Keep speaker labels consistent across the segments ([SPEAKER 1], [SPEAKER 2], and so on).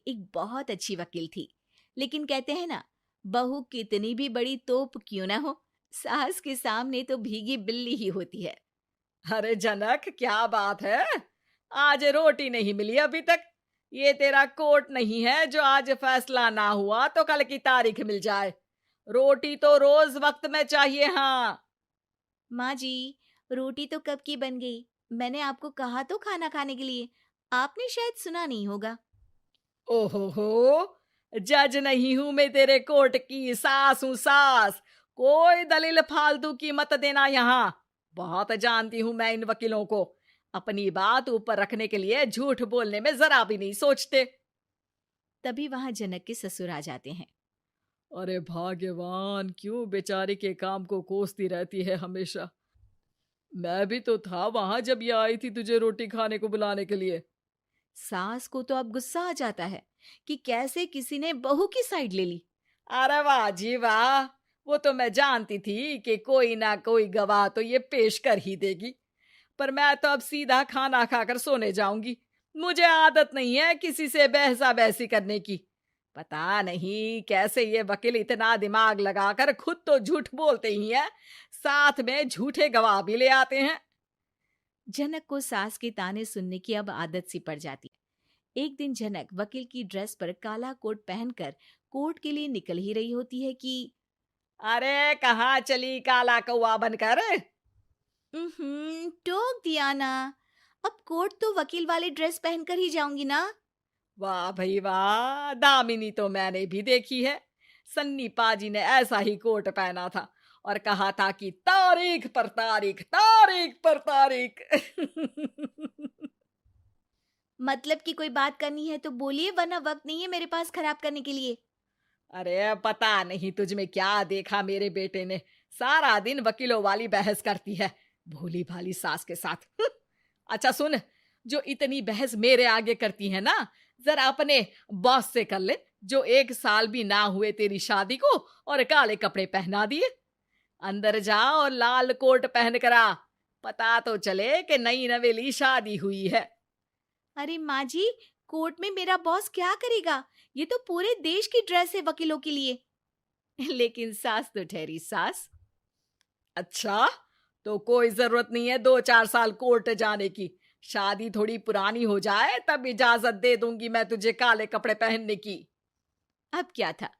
[SPEAKER 1] एक बहुत अच्छी वकील थी। लेकिन कहते हैं ना, बहू कितनी भी बड़ी तोप क्यों ना हो, सास के सामने तो भीगी बिल्ली ही होती है।
[SPEAKER 2] अरे जनक, क्या बात है। आज रोटी नहीं मिली अभी तक। ये तेरा कोर्ट नहीं है जो आज फैसला ना हुआ तो कल की तारीख मिल जाए। रोटी तो रोज वक्त में चाहिए। हाँ।
[SPEAKER 1] माँ जी, रोटी तो कब की बन गई। मैंने आपको कहा तो खाना खाने के लिए, आपने शायद सुना नहीं होगा।
[SPEAKER 2] ओहो हो, जज नहीं हूं मैं तेरे कोर्ट की, सास हूं सास। कोई दलील फालतू की मत देना यहाँ। बहुत जानती हूं मैं इन वकीलों को। अपनी बात ऊपर रखने के लिए झूठ बोलने में जरा भी नहीं सोचते।
[SPEAKER 1] तभी वहां जनक के ससुर आ जाते हैं।
[SPEAKER 2] अरे भाग्यवान, क्यों बेचारी के काम को कोसती रहती है हमेशा। मैं भी तो था वहां जब ये आई थी तुझे रोटी खाने को बुलाने के लिए।
[SPEAKER 1] सास को तो अब गुस्सा आ जाता है कि कैसे किसी ने बहू की साइड ले ली।
[SPEAKER 2] अरे वाह जी वाह। वो तो मैं जानती थी कि कोई ना कोई गवाह तो ये पेश कर ही देगी। पर मैं तो अब सीधा खाना खाकर सोने जाऊंगी। मुझे आदत नहीं है किसी से बहसा बहसी करने की। पता नहीं कैसे ये वकील इतना दिमाग लगाकर खुद तो झूठ बोलते ही हैं, साथ में झूठे गवाह भी ले आते हैं।
[SPEAKER 1] जनक को सास के ताने सुनने की अब आदत सी पड़ जाती है। एक दिन जनक वकील की ड्रेस पर काला कोट पहनकर कोर्ट के लिए निकल ही रही होती है कि
[SPEAKER 2] अरे कहाँ चली काला कौवा बनकर।
[SPEAKER 1] टोक दिया ना। अब कोर्ट तो वकील वाली ड्रेस पहनकर ही जाऊंगी ना।
[SPEAKER 2] वाह भाई वाह, दामिनी तो मैंने भी देखी है। सन्नी पाजी ने ऐसा ही कोट पहना था और कहा था कि तारीख पर तारीख, तारीख पर तारीख।
[SPEAKER 1] मतलब कि कोई बात करनी है तो बोलिए, वरना वक्त नहीं है मेरे पास खराब करने के लिए।
[SPEAKER 2] अरे पता नहीं तुझ में क्या देखा मेरे बेटे ने। सारा दिन वकीलों वाली बहस करती है, भोली भाली सास के साथ। अच्छा सुन, जो इतनी बहस मेरे आगे करती है ना, जरा अपने बॉस से कर ले, जो 1 साल भी ना हुए तेरी शादी को और काले कपड़े पहना दिए। अंदर जा और लाल कोट पहन कर आ, पता तो चले कि नई नवेली शादी हुई है।
[SPEAKER 1] अरे माँ जी, कोर्ट में मेरा बॉस क्या करेगा? ये तो पूरे देश की ड्रेस है वकीलों के लिए। लेकिन सास तो ठहरी सास।
[SPEAKER 2] अच्छा, तो कोई जरूरत नहीं है 2-4 साल कोर्ट जाने की। शादी थोड़ी पुरानी हो जाए तब इजाजत दे दूंगी मैं तुझे काले कपड़े पहनने की।
[SPEAKER 1] अब क्या था,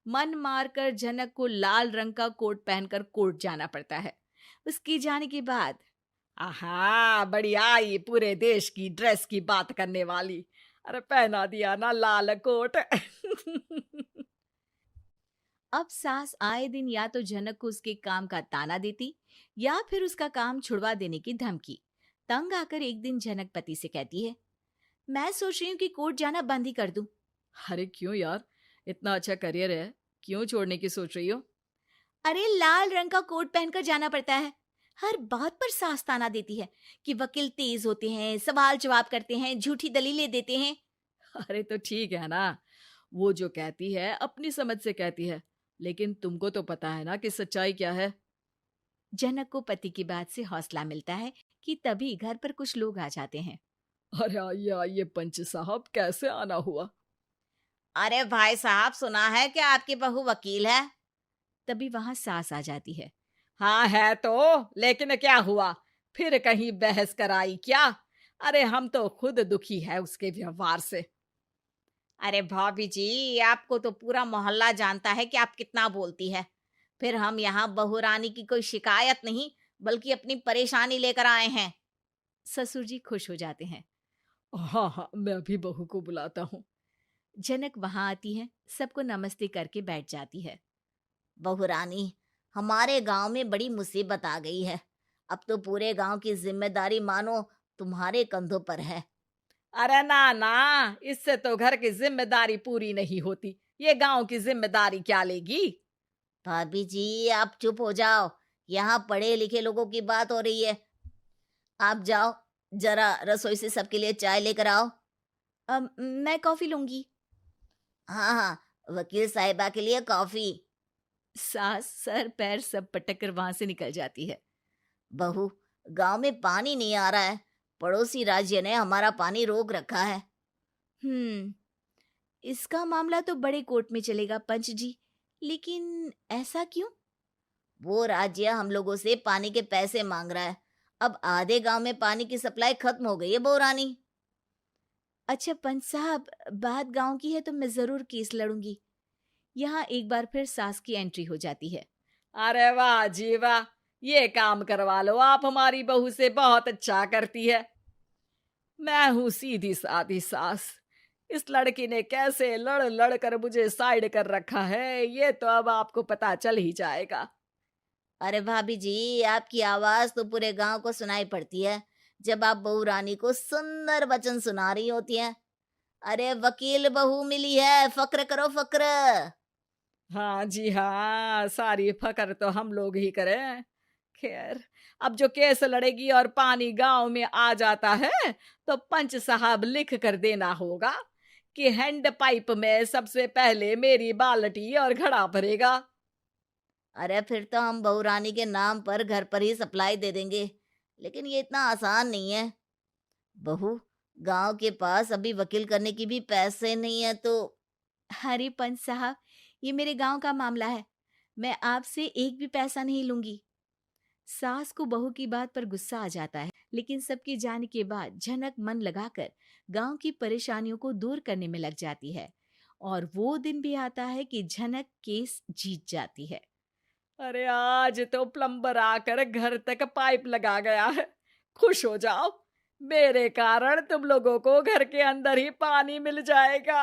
[SPEAKER 1] मन मारकर जनक को लाल रंग का कोट पहनकर कोर्ट जाना पड़ता है। उसके जाने के बाद
[SPEAKER 2] आहा, बढ़िया, ये पूरे देश की ड्रेस की बात करने वाली। अरे पहना दिया ना लाल कोट।
[SPEAKER 1] अब सास आए दिन या तो जनक को उसके काम का ताना देती या फिर उसका काम छुड़वा देने की धमकी। तंग आकर एक दिन जनक पति से कहती है, मैं सोच रही हूँ कि कोर्ट जाना बंद ही कर दूं।
[SPEAKER 2] अरे क्यों यार, इतना अच्छा करियर है, क्यों छोड़ने की सोच रही हो?
[SPEAKER 1] अरे लाल रंग का कोट पहनकर जाना पड़ता है। हर बात पर सास ताना देती है कि वकील तेज होते हैं, सवाल जवाब करते हैं, झूठी दलीलें देते हैं।
[SPEAKER 2] अरे तो ठीक है ना, वो जो कहती है अपनी समझ से कहती है, लेकिन तुमको तो पता है ना कि सच्चाई क्या है।
[SPEAKER 1] जनक को पति की बात से हौसला मिलता है कि तभी घर पर कुछ लोग आ जाते हैं।
[SPEAKER 2] अरे आइए पंच साहब, कैसे आना हुआ?
[SPEAKER 1] अरे भाई साहब, सुना है कि आपकी बहू वकील है। तभी वहां सास आ जाती है।
[SPEAKER 2] हाँ है तो, लेकिन क्या हुआ? फिर कहीं बहस कराई क्या? अरे हम तो खुद दुखी है उसके व्यवहार से।
[SPEAKER 1] अरे भाभी जी, आपको तो पूरा मोहल्ला जानता है कि आप कितना बोलती है। फिर हम यहाँ बहू रानी की कोई शिकायत नहीं, बल्कि अपनी परेशानी लेकर आए हैं। ससुर जी खुश हो जाते हैं।
[SPEAKER 2] हाँ हाँ, मैं भी बहू को बुलाता हूँ।
[SPEAKER 1] जनक वहां आती है, सबको नमस्ते करके बैठ जाती है। बहू रानी, हमारे गांव में बड़ी मुसीबत आ गई है। अब तो पूरे गांव की जिम्मेदारी मानो तुम्हारे कंधों पर है।
[SPEAKER 2] अरे ना ना, इससे तो घर की जिम्मेदारी पूरी नहीं होती। ये गांव की जिम्मेदारी क्या लेगी?
[SPEAKER 1] भाभी जी, आप चुप हो जाओ। यहाँ पढ़े लिखे लोगों की बात हो रही है। आप जाओ, जरा रसोई से सबके लिए चाय लेकर आओ। मैं कॉफी लूंगी। हाँ हाँ, वकील साहिबा के लिए कॉफी। सास सर पैर सब पटक कर वहां से निकल जाती है। बहू, गांव में पानी नहीं आ रहा है। पड़ोसी राज्य ने हमारा पानी रोक रखा है। हम्म इसका मामला तो बड़े कोर्ट में चलेगा पंच जी, लेकिन ऐसा क्यों? वो राज्य हम लोगों से पानी के पैसे मांग रहा है। अब आधे गांव में पानी की सप्लाई खत्म हो गई है बहुरानी। अच्छा पंच साहब, बात गांव की है तो मैं जरूर केस लड़ूंगी। यहाँ एक बार फिर सास की एंट्री हो जाती है।
[SPEAKER 2] अरे वाह जी वाह, ये काम करवा लो, आप हमारी बहू से बहुत अच्छा करती है। मैं हूं सीधी सादी सास। इस लड़की ने कैसे लड़ लड़ कर मुझे साइड कर रखा है, ये तो अब आपको पता चल ही जाएगा।
[SPEAKER 1] अरे भाभी जी, आपकी आवाज तो पूरे गांव को सुनाई पड़ती है जब आप बहू रानी को सुंदर वचन सुना रही होती हैं। अरे वकील बहू मिली है, फक्र करो फक्र।
[SPEAKER 2] हाँ जी हाँ, सारी फकर तो हम लोग ही करें। खैर, अब जो केस लड़ेगी और पानी गांव में आ जाता है तो पंच साहब लिख कर देना होगा कि हैंड पाइप में सबसे पहले मेरी बाल्टी और घड़ा भरेगा।
[SPEAKER 1] अरे फिर तो हम बहू रानी के नाम पर घर पर ही सप्लाई दे देंगे, लेकिन ये इतना आसान नहीं है। बहू, गांव के पास अभी वकील करने की भी पैसे नहीं है तो। अरे पंच साहब, ये मेरे गांव का मामला है, मैं आपसे एक भी पैसा नहीं लूंगी। सास को बहू की बात पर गुस्सा आ जाता है, लेकिन सबके जाने के बाद झनक मन लगाकर गांव की परेशानियों को दूर करने में लग जाती है। और वो दिन भी आता है कि झनक केस जीत जाती है।
[SPEAKER 2] अरे आज तो प्लम्बर आकर घर तक पाइप लगा गया है। खुश हो जाओ, मेरे कारण तुम लोगों को घर के अंदर ही पानी मिल जाएगा।